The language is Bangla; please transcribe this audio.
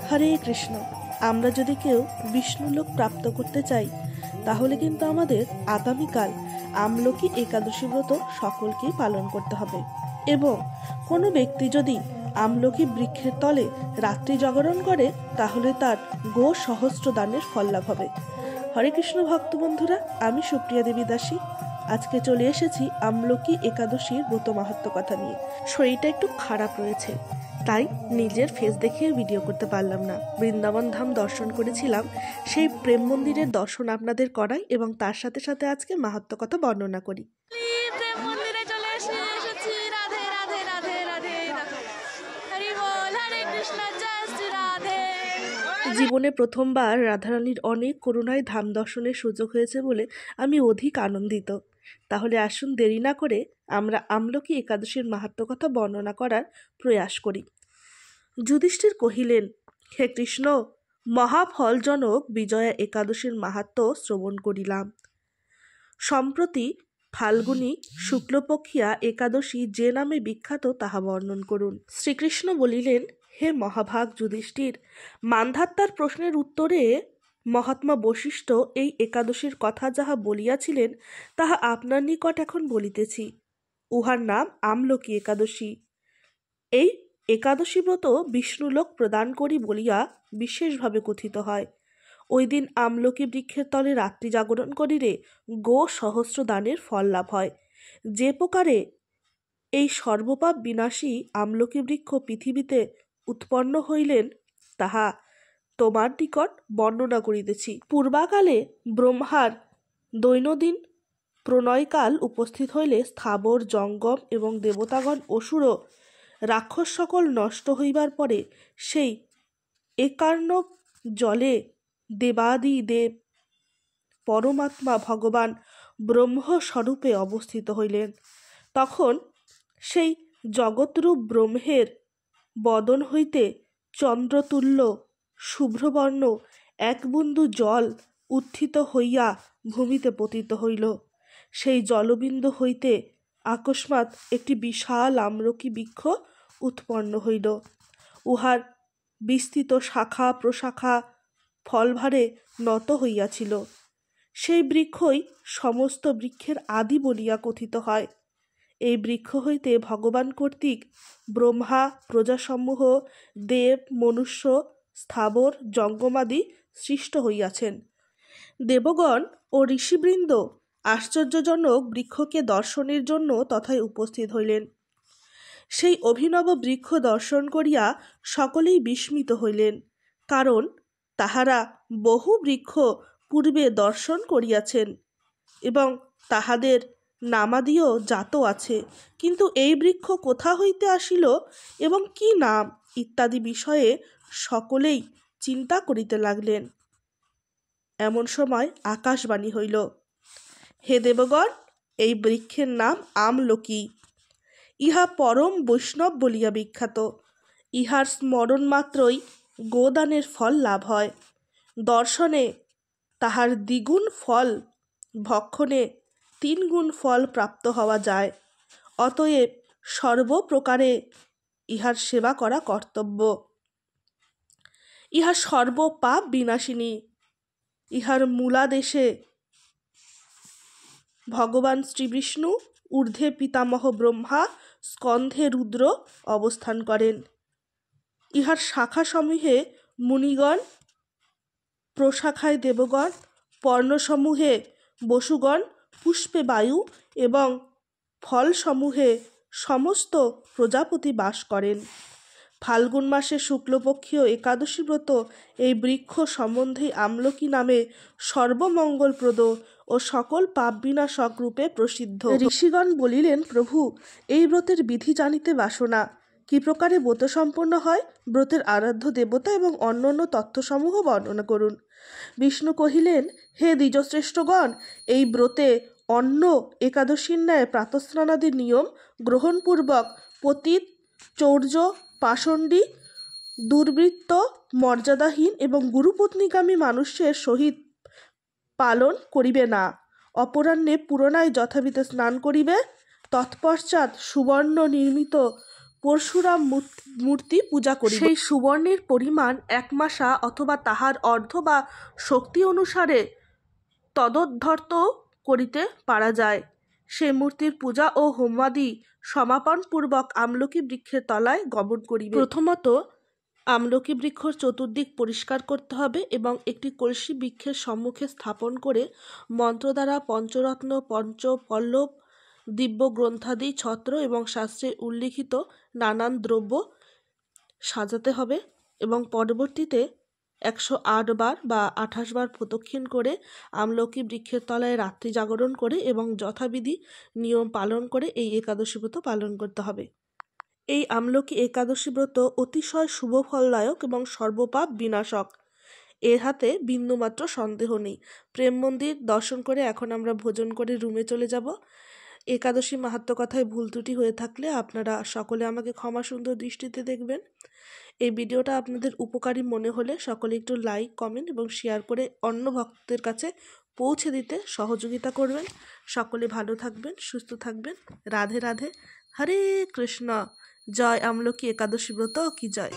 হরে কৃষ্ণ। আমরা যদি কেউ বিষ্ণুলোক প্রাপ্ত করতে চাই তাহলে কিন্তু আমাদের আগামীকাল আমলকি একাদশী ব্রত সকলকেই পালন করতে হবে। এবং কোনো ব্যক্তি যদি আমলকি বৃক্ষের তলে রাত্রি জাগরণ করে তাহলে তার গো সহস্র দানের ফল লাভ হবে। হরে কৃষ্ণ ভক্ত বন্ধুরা, আমি সুপ্রিয়া দেবী দাসী আজকে চলে এসেছি আমলকি একাদশীর ব্রত মাহাত্ম্য কথা নিয়ে। শরীরটা একটু খারাপ রয়েছে, তাই নিজের ফেস দেখিয়ে ভিডিও করতে পারলাম না। বৃন্দাবন ধাম দর্শন করেছিলাম, সেই প্রেম মন্দিরের দর্শন আপনাদের করাই এবং তার সাথে সাথে আজকে মাহাত্ম্য কথা বর্ণনা করি। জীবনে প্রথমবার রাধারানীর অনেক করুণায় ধাম দর্শনের সুযোগ হয়েছে বলে আমি অধিক আনন্দিত। তাহলে আসুন দেরি না করে আমরা আমলকি একাদশীর মাহাত্ম্য কথা বর্ণনা করার প্রয়াস করি। যুধিষ্ঠির কহিলেন, হে কৃষ্ণ, মহাফলজনক বিজয়া একাদশীর মাহাত্ম্য শ্রবণ করিলাম। সম্প্রতি ফাল্গুনী শুক্লপক্ষিয়া একাদশী যে নামে বিখ্যাত তাহা বর্ণন করুন। শ্রীকৃষ্ণ বলিলেন, হে মহাভাগ যুধিষ্ঠির, মান্ধাত্তার প্রশ্নের উত্তরে মহাত্মা বশিষ্ঠ এই একাদশীর কথা যাহা বলিয়াছিলেন তাহা আপনার নিকট এখন বলিতেছি। উহার নাম আমলকি একাদশী। এই একাদশী ব্রত বিষ্ণুলোক প্রদান করি বলিয়া বিশেষভাবে কথিত হয়। ওই দিন আমলকি বৃক্ষের তলে রাত্রি জাগরণ করিলে গো সহস্র দানের ফল লাভ হয়। যে প্রকারে এই সর্বপাপ বিনাশী আমলকি বৃক্ষ পৃথিবীতে উৎপন্ন হইলেন তাহা তোমার নিকট বর্ণনা করিতেছি। পূর্বাকালে ব্রহ্মার দৈনন্দিন প্রণয়কাল উপস্থিত হইলে স্থাবর জঙ্গম এবং দেবতাগণ অসুর রাক্ষস সকল নষ্ট হইবার পরে সেই একার্ণব জলে দেবাদিদেব পরমাত্মা ভগবান ব্রহ্মস্বরূপে অবস্থিত হইলেন। তখন সেই জগৎরূপ ব্রহ্মের বদন হইতে চন্দ্রতুল্য শুভ্রবর্ণ এক বিন্দু জল উত্থিত হইয়া ভূমিতে পতিত হইল। সেই জলবিন্দু হইতে আকস্মাৎ একটি বিশাল আমলকি বৃক্ষ উৎপন্ন হইল। উহার বিস্তৃত শাখা প্রশাখা ফলভারে নত হইয়াছিল। সেই বৃক্ষই সমস্ত বৃক্ষের আদি বলিয়া কথিত হয়। এই বৃক্ষ হইতে ভগবান কর্তৃক ব্রহ্মা প্রজাসমূহ দেব মনুষ্য স্থাবর জঙ্গমাদি সৃষ্ট হইয়াছেন। দেবগণ ও ঋষিবৃন্দ আশ্চর্যজনক বৃক্ষকে দর্শনের জন্য তথায় উপস্থিত হইলেন। সেই অভিনব বৃক্ষ দর্শন করিয়া সকলেই বিস্মিত হইলেন, কারণ তাহারা বহু বৃক্ষ পূর্বে দর্শন করিয়াছেন এবং তাহাদের নামাদিও জাত আছে, কিন্তু এই বৃক্ষ কোথা হইতে আসিল এবং কি নাম ইত্যাদি বিষয়ে সকলেই চিন্তা করিতে লাগলেন। এমন সময় আকাশবাণী হইল, হে দেবগণ, এই বৃক্ষের নাম আমলকি। ইহা পরম বৈষ্ণব বলিয়া বিখ্যাত। ইহার স্মরণ মাত্রই গোদানের ফল লাভ হয়। দর্শনে তাহার দ্বিগুণ ফল, ভক্ষণে 3 গুণ ফল প্রাপ্ত হওয়া যায়। অতএব সর্বপ্রকারে ইহার সেবা করা কর্তব্য। ইহা সর্বপাপ বিনাশিনী। ইহার মূলাদেশে ভগবান শ্রীবিষ্ণু, ঊর্ধ্বে পিতামহ ব্রহ্মা, স্কন্ধে রুদ্র অবস্থান করেন। ইহার শাখাসমূহে মুনিগণ, প্রশাখায় দেবগণ, পর্ণসমূহে বসুগণ, পুষ্পে বায়ু এবং ফলসমূহে সমস্ত প্রজাপতি বাস করেন। ফাল্গুন মাসে শুক্লপক্ষীয় একাদশী ব্রত এই বৃক্ষ সম্বন্ধে আমলকি নামে সর্বমঙ্গলপ্রদ ও সকল পাপ বিনাশক রূপে প্রসিদ্ধ। ঋষিগণ বলিলেন, প্রভু, এই ব্রতের বিধি জানিতে বাসনা। কি প্রকারে ব্রত সম্পন্ন হয়, ব্রতের আরাধ্য দেবতা এবং অন্যান্য তথ্যসমূহ বর্ণনা করুন। বিষ্ণু কহিলেন, হে দ্বিজশ্রেষ্ঠগণ, এই ব্রতে অন্ন একাদশীর ন্যায় প্রাতঃস্নানাদির নিয়ম গ্রহণপূর্বক পতিত, চৌর্য, পাষণ্ডী, দুর্বৃত্ত, মর্যাদাহীন এবং গুরুপত্নীগামী মানুষের সহিত পালন করিবে না। অপরাহ্নে পুরনায় যথাবিধি স্নান করিবে। তৎপশ্চাৎ সুবর্ণ নির্মিত পরশুরাম মূর্তি পূজা করি। সেই সুবর্ণের পরিমাণ 1 মাসা অথবা তাহার অর্ধ বা শক্তি অনুসারে তদোদ্ধর্ত করিতে পারা যায়। সে মূর্তির পূজা ও হোমাদি সমাপনপূর্বক আমলকি বৃক্ষের তলায় গমন করিবে। প্রথমত আমলকি বৃক্ষ চতুর্দিক পরিষ্কার করতে হবে এবং একটি কলসি বৃক্ষের সম্মুখে স্থাপন করে মন্ত্র দ্বারা পঞ্চরত্ন, পঞ্চপল্লব, দিব্য গ্রন্থাদি, ছত্র এবং শাস্ত্রে উল্লিখিত নানান দ্রব্য সাজাতে হবে এবং পরবর্তীতে 108 বার বা 28 বার প্রদক্ষিণ করে আমলকি বৃক্ষের তলায় রাত্রি জাগরণ করে এবং যথাবিধি নিয়ম পালন করে এই একাদশী ব্রত পালন করতে হবে। এই আমলকি একাদশী ব্রত অতিশয় শুভ ফলদায়ক এবং সর্বপাপ বিনাশক। এর হাতে বিন্দুমাত্র সন্দেহ নেই। প্রেম মন্দির দর্শন করে এখন আমরা ভোজন করে রুমে চলে যাব। একাদশী মাহাত্ম্য কথায় ভুল ত্রুটি হয়ে থাকলে আপনারা সকলে আমাকে ক্ষমা সুন্দর দৃষ্টিতে দেখবেন। এই ভিডিওটা আপনাদের উপকারী মনে হলে সকলে একটু লাইক, কমেন্ট এবং শেয়ার করে অন্য ভক্তদের কাছে পৌঁছে দিতে সহযোগিতা করবেন। সকলে ভালো থাকবেন, সুস্থ থাকবেন। রাধে রাধে, হরে কৃষ্ণ। জয় আমলকি একাদশী ব্রত কি জয়।